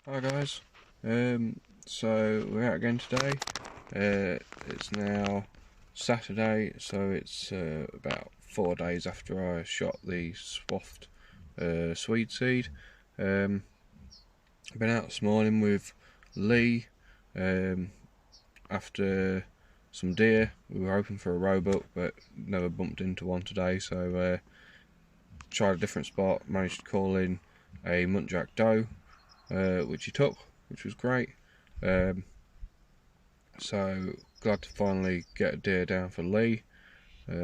Hi guys, so we're out again today. It's now Saturday, so it's about 4 days after I shot the swathed swede seed. I've been out this morning with Lee after some deer. We were hoping for a roebuck but never bumped into one today, so tried a different spot, managed to call in a Muntjac doe, which he took, which was great. So glad to finally get a deer down for Lee,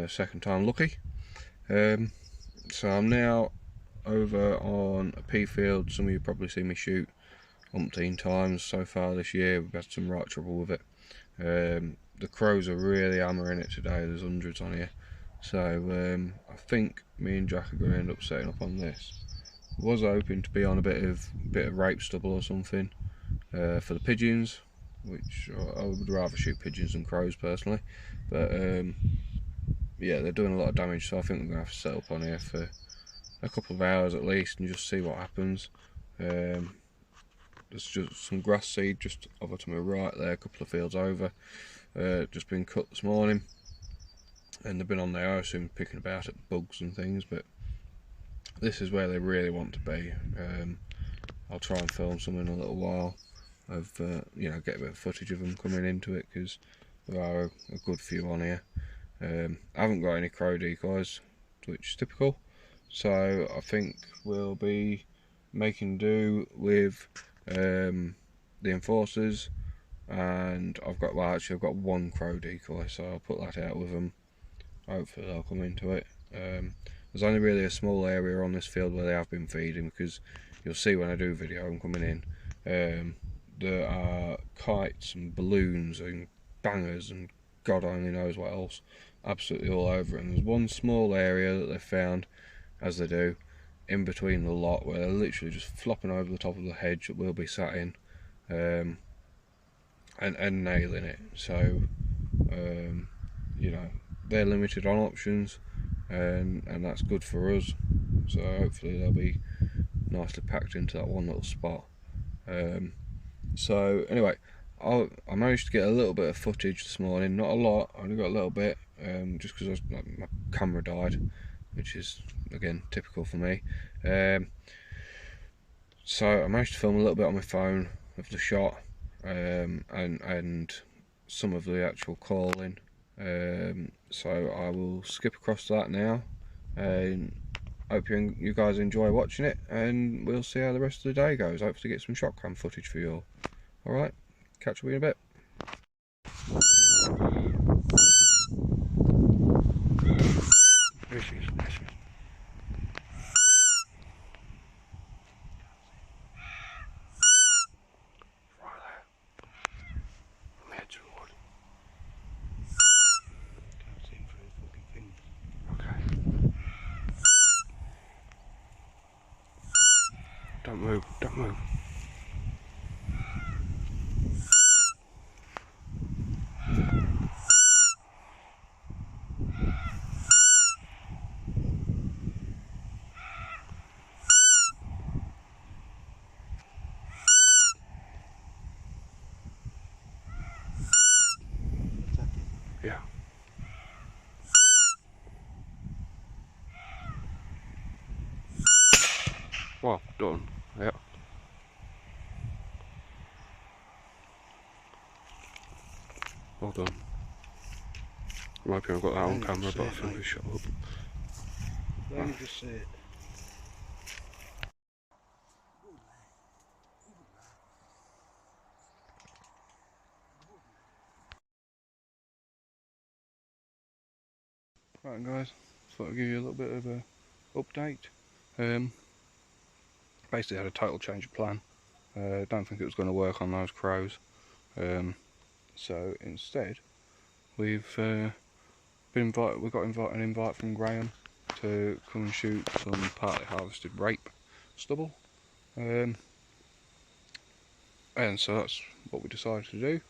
second time lucky. So I'm now over on a pea field. Some of you probably seen me shoot umpteen times so far this year. We've had some right trouble with it. The crows are really hammering it today. There's hundreds on here. So I think me and Jack are going to end up setting up on this. Was hoping to be on a bit of rape stubble or something for the pigeons, which I would rather shoot pigeons than crows personally, but yeah, they're doing a lot of damage, so I think we're going to have to set up on here for a couple of hours at least and just see what happens. There's just some grass seed just over to my right there, a couple of fields over, just been cut this morning, and they've been on there, I assume, picking about at bugs and things, but this is where they really want to be. I'll try and film some in a little while of you know, get a bit of footage of them coming into it, because there are a good few on here. I haven't got any crow decoys, which is typical, so I think we'll be making do with the enforcers, and I've got one crow decoy, so I'll put that out with them. Hopefully they'll come into it. There's only really a small area on this field where they have been feeding, because you'll see when I do video them coming in, there are kites and balloons and bangers and God only knows what else absolutely all over it. And there's one small area that they've found, as they do, in between the lot, where they're literally just flopping over the top of the hedge that we'll be sat in, and nailing it. So you know, they're limited on options, and that's good for us, so hopefully they'll be nicely packed into that one little spot. So anyway, I managed to get a little bit of footage this morning, not a lot, I only got a little bit, just because my camera died, which is again typical for me. So I managed to film a little bit on my phone of the shot, and some of the actual calling. So I will skip across that now, and hope you guys enjoy watching it, and we'll see how the rest of the day goes. Hopefully get some shot cam footage for you all. Alright, catch you in a bit. There she is, there she is. Right there, on the edge of the wood. Can't see him through his fucking fingers. Okay. Don't move, don't move. Yeah. Well done. Yeah. Well done. I'm hoping I've got that on camera, but I think we shut up. Let me just see it. Right guys, thought I'd give you a little bit of a update. Basically had a total change of plan. Don't think it was going to work on those crows. So instead, we've been invited. We got an invite from Graham to come and shoot some partly harvested rape stubble, and so that's what we decided to do.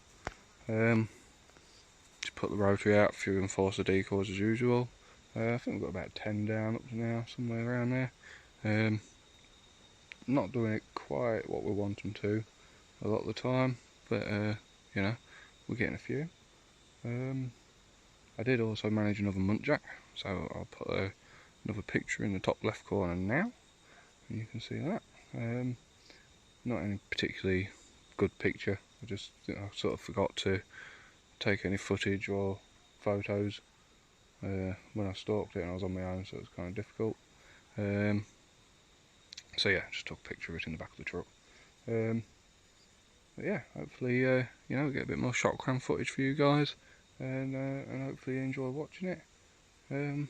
Just put the rotary out, a few enforcer decoys as usual. I think we've got about 10 down up to now, somewhere around there. not doing it quite what we want them to a lot of the time, but you know, we're getting a few. I did also manage another muntjac, so I'll put another picture in the top left corner now, and you can see that. Not any particularly good picture, I sort of forgot to take any footage or photos when I stalked it and I was on my own, so it was kind of difficult. So yeah, just took a picture of it in the back of the truck. But yeah, hopefully you know, get a bit more shot cam footage for you guys, and hopefully you enjoy watching it. And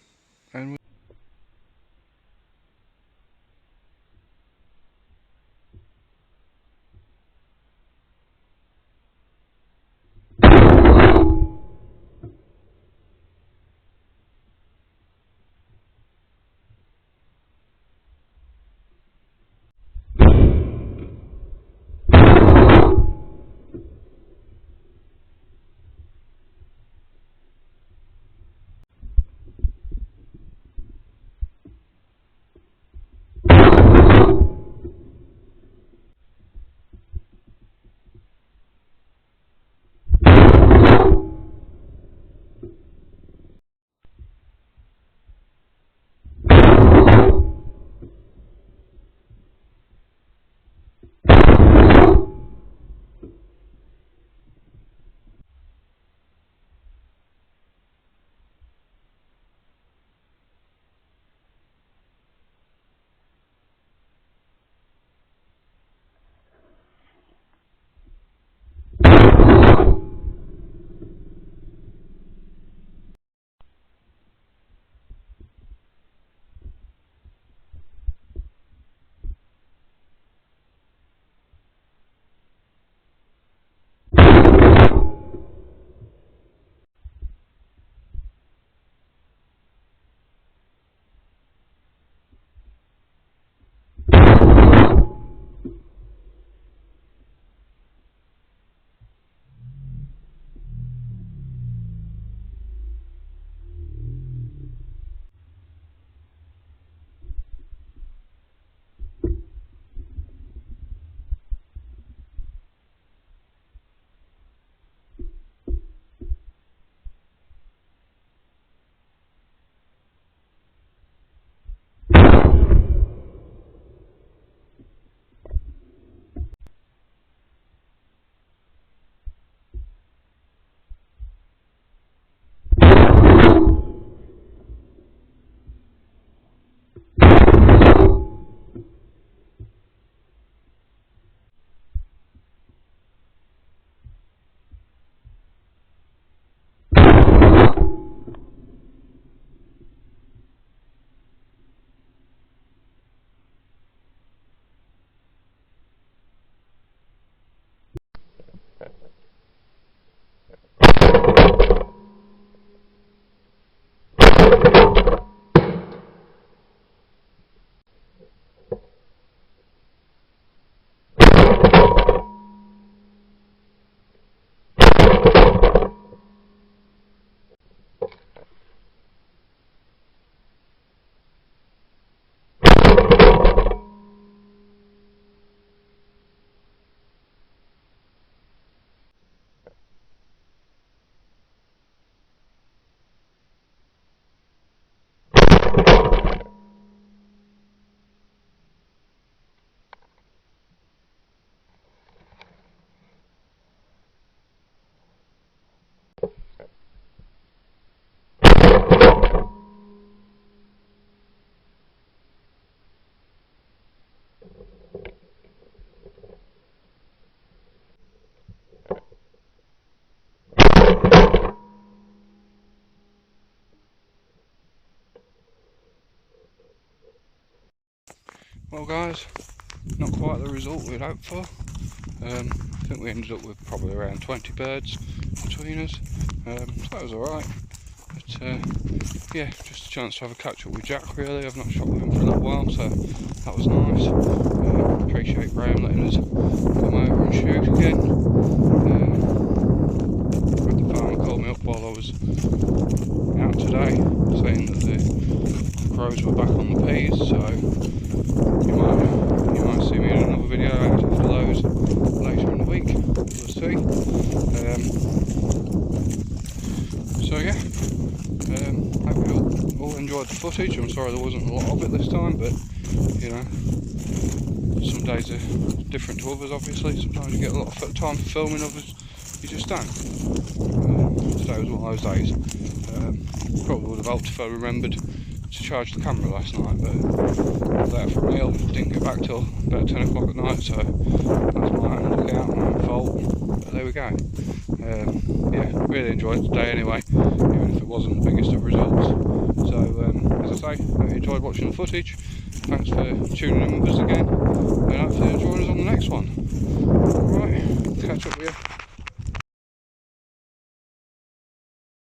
well guys, not quite the result we'd hoped for. I think we ended up with probably around 20 birds between us, so that was alright. But yeah, just a chance to have a catch up with Jack really. I've not shot with him for a little while, so that was nice. Appreciate Graham letting us come over and shoot again. The farmer called me up while I was out today, saying that the crows were back on the peas, so you might see video out after those later in the week. We'll see. So yeah, hope you all enjoyed the footage. I'm sorry there wasn't a lot of it this time, but you know, some days are different to others obviously. Sometimes you get a lot of time for filming, others you just don't. Today was one of those days. Probably would have helped if I remembered to charge the camera last night, but I was out for a meal, didn't get back till about 10 o'clock at night, so that's my own lookout, my own fault, but there we go. Yeah, really enjoyed it today anyway, even if it wasn't the biggest of results. So as I say, hope you enjoyed watching the footage. Thanks for tuning in with us again, and hopefully you'll join us on the next one. Alright, catch up with you